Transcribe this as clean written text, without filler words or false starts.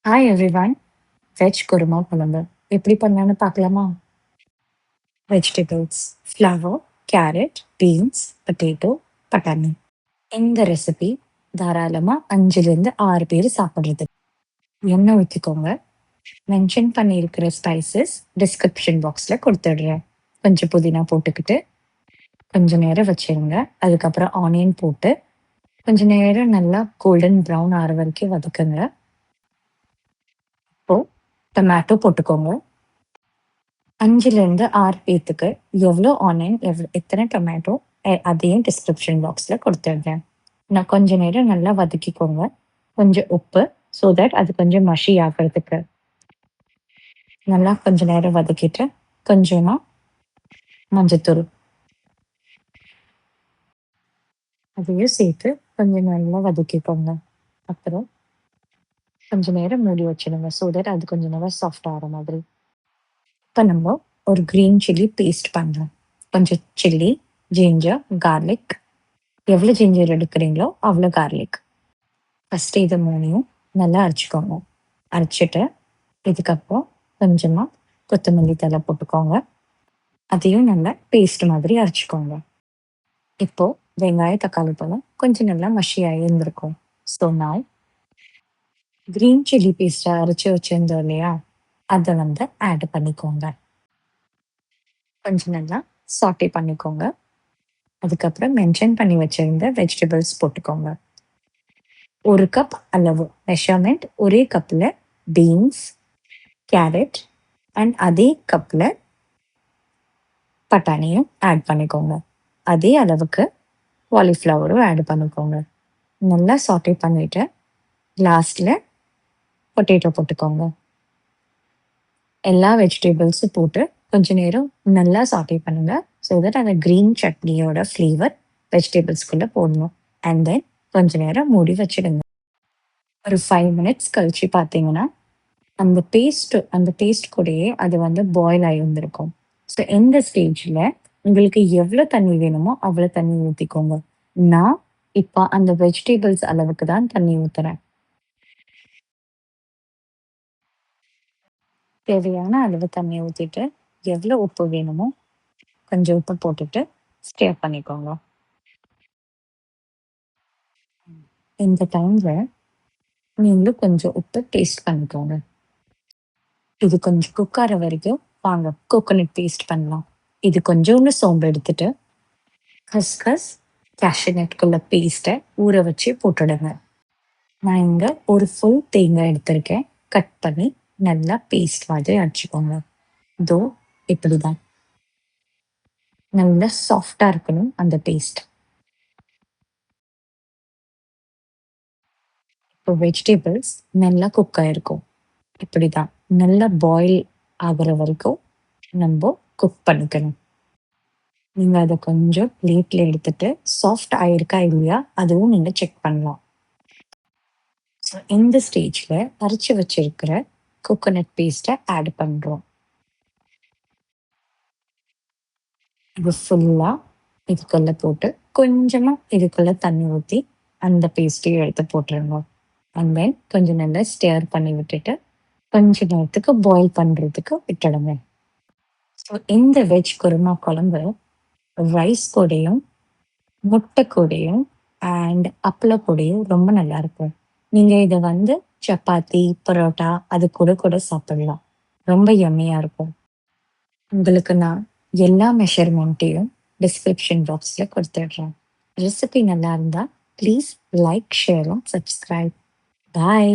Hi everyone. Veg kurma குழம்பு எப்படி பண்ணலான்னு பார்க்கலாமா? Vegetables: flower, carrot, beans, potato, பட்டாணி. இந்த ரெசிபி தாராளமா 5லேருந்து 6 பேர் சாப்பிடுறது. எண்ணெய் ஊற்றிக்கோங்க. மென்ஷன் பண்ணியிருக்கிற ஸ்பைசஸ் டிஸ்கிரிப்ஷன் பாக்ஸில் கொடுத்துடுறேன். கொஞ்சம் புதினா போட்டுக்கிட்டு கொஞ்சம் நேரம் வச்சிருங்க. அதுக்கப்புறம் ஆனியன் போட்டு கொஞ்ச நேரம் நல்லா கோல்டன் ப்ரௌன் ஆகிற வரைக்கும் வதக்குங்க. இப்போ டொமேட்டோ போட்டுக்கோங்க. 5லேருந்து 6 பேத்துக்கு எவ்வளோ ஆனியன், எத்தனை டொமேட்டோ அதையும் டிஸ்கிரிப்ஷன் பாக்ஸில் கொடுத்துருக்கேன். நான் கொஞ்ச நேரம் நல்லா வதக்கிக்கோங்க. கொஞ்சம் உப்பு, ஸோ தட் அது கொஞ்சம் மஷி ஆகிறதுக்கு. நல்லா கொஞ்ச நேரம் வதக்கிட்டு கொஞ்சமா மஞ்சத்தூள் அதையும் சேர்த்து கொஞ்சம் நல்லா வதக்கிக்கோங்க. அப்புறம் கொஞ்ச நேரம் மூடி வச்சிடுங்க, ஸோ தட் அது கொஞ்சம் நல்லா சாஃப்ட் ஆகிற மாதிரி. இப்போ நம்ம ஒரு க்ரீன் சில்லி பேஸ்ட் பண்ணலாம். கொஞ்சம் சில்லி, ஜிஞ்சர், கார்லிக். எவ்வளோ ஜிஞ்சர் எடுக்கிறீங்களோ அவ்வளோ கார்லிக். ஃபஸ்ட்டு இது 3யும் நல்லா அரைச்சிக்கோங்க. அரைச்சிட்டு இதுக்கப்புறம் கொஞ்சமாக கொத்தமல்லி தழை போட்டுக்கோங்க. அதையும் நல்லா பேஸ்ட் மாதிரி அரைச்சிக்கோங்க. இப்போது வெங்காயம், தக்காளி பழம் கொஞ்சம் நல்லா மஷியாக இருந்திருக்கும். ஸோ நான் க்ரீன் சில்லி பேஸ்ட்டை அரைச்சி வச்சுருந்தோம் இல்லையா, அதை ஆட் பண்ணிக்கோங்க. கொஞ்சம் நல்லா சாட்டே பண்ணிக்கோங்க. அதுக்கப்புறம் மென்ஷன் பண்ணி வச்சிருந்த வெஜிடபிள்ஸ் போட்டுக்கோங்க. 1 கப் அளவு மெஷர்மெண்ட். ஒரே கப்பில் பீன்ஸ், கேரட் அண்ட் அதே கப்பில் பட்டாணியும் ஆட் பண்ணிக்கோங்க. அதே அளவுக்கு காலிஃப்ளவரும் ஆட் பண்ணிக்கோங்க. நல்லா சாட்டே பண்ணிவிட்டு லாஸ்ட்டில் பொட்டேட்டோ போட்டுக்கோங்க. எல்லா வெஜிடபிள்ஸும் போட்டு கொஞ்ச நேரம் நல்லா சாட்டே பண்ணுங்க. ஸோ தட் அந்த க்ரீன் சட்னியோட ஃப்ளேவர் வெஜிடபிள்ஸ்குள்ளே போடணும். அண்ட் தென் கொஞ்ச நேரம் மூடி வச்சிடுங்க. ஒரு 5 மினிட்ஸ் கழிச்சு பார்த்தீங்கன்னா அந்த பேஸ்ட் கூடயே அது பாயில் ஆகி வந்திருக்கும். ஸோ இந்த ஸ்டேஜில் உங்களுக்கு எவ்வளோ தண்ணி வேணுமோ அவ்வளோ தண்ணி ஊற்றிக்கோங்க. நான் இப்போ அந்த வெஜிடபிள்ஸ் அளவுக்கு தான் தண்ணி ஊற்றுறேன். தேவையான அளவு தண்ணி ஊற்றிட்டு எவ்வளோ உப்பு வேணுமோ கொஞ்சம் உப்பு போட்டுட்டு ஸ்டேர் பண்ணிக்கோங்க. இந்த டைமில் நீங்களும் கொஞ்சம் உப்பு டேஸ்ட் பண்ணிக்கோங்க. இது கொஞ்சம் குக் ஆகிற வரைக்கும் வாங்க கோகோனட் பேஸ்ட் பண்ணலாம். இது கொஞ்சோண்டு சோம்பு எடுத்துட்டு கஸ்கஸ், கேஷ்யூ நட்குள்ள பேஸ்ட்டை ஊற வச்சு போட்டுடுங்க. நான் இங்கே ஒரு ஃபுல் தேங்காய் எடுத்திருக்கேன். கட் பண்ணி நல்லா பேஸ்ட் மாதிரி அரைச்சிக்கோங்க. இதோ இப்படி தான் நல்லா சாஃப்டாக இருக்கணும் அந்த பேஸ்ட். இப்போ வெஜிடபிள்ஸ் நல்லா குக் ஆகிருக்கும். இப்படி தான் நல்லா பாயில் ஆகிற வரைக்கும் நம்ம குக் பண்ணிக்கணும். நீங்கள் அதை கொஞ்சம் பிளேட்டில் எடுத்துட்டு சாஃப்ட் ஆயிருக்கா இல்லையா அதுவும் நீங்கள் செக் பண்ணலாம். ஸோ இந்த ஸ்டேஜில் அரைச்சி வச்சிருக்கிற கோகோனட் பேஸ்ட்டை ஆட் பண்ணுறோம். இது ஃபுல்லாக இதுக்குள்ளே போட்டு கொஞ்சமாக இதுக்குள்ளே தண்ணி ஊற்றி அந்த பேஸ்ட்டையும் எடுத்து போட்டுருங்க. அண்ட் தென் கொஞ்சம் நல்லா ஸ்டேர் பண்ணி விட்டுட்டு கொஞ்ச நேரத்துக்கு பாயில் பண்ணுறதுக்கு விட்டுடுங்க. ஸோ இந்த வெஜ் குருமா குழம்பு ரைஸ் கூடயும், முட்டை கூடயும் அண்ட் அப்பள கூடயும் ரொம்ப நல்லாயிருக்கும். நீங்கள் இதை சப்பாத்தி, பரோட்டா அது கூட கூட சாப்பிடலாம். ரொம்ப யம்மியாக இருக்கும். உங்களுக்கு நான் எல்லா மெஷர்மெண்ட்டையும் டிஸ்கிரிப்ஷன் பாக்ஸில் கொடுத்துடுறேன். ரெசிபி நல்லா இருந்தால் please like, share and subscribe. Bye.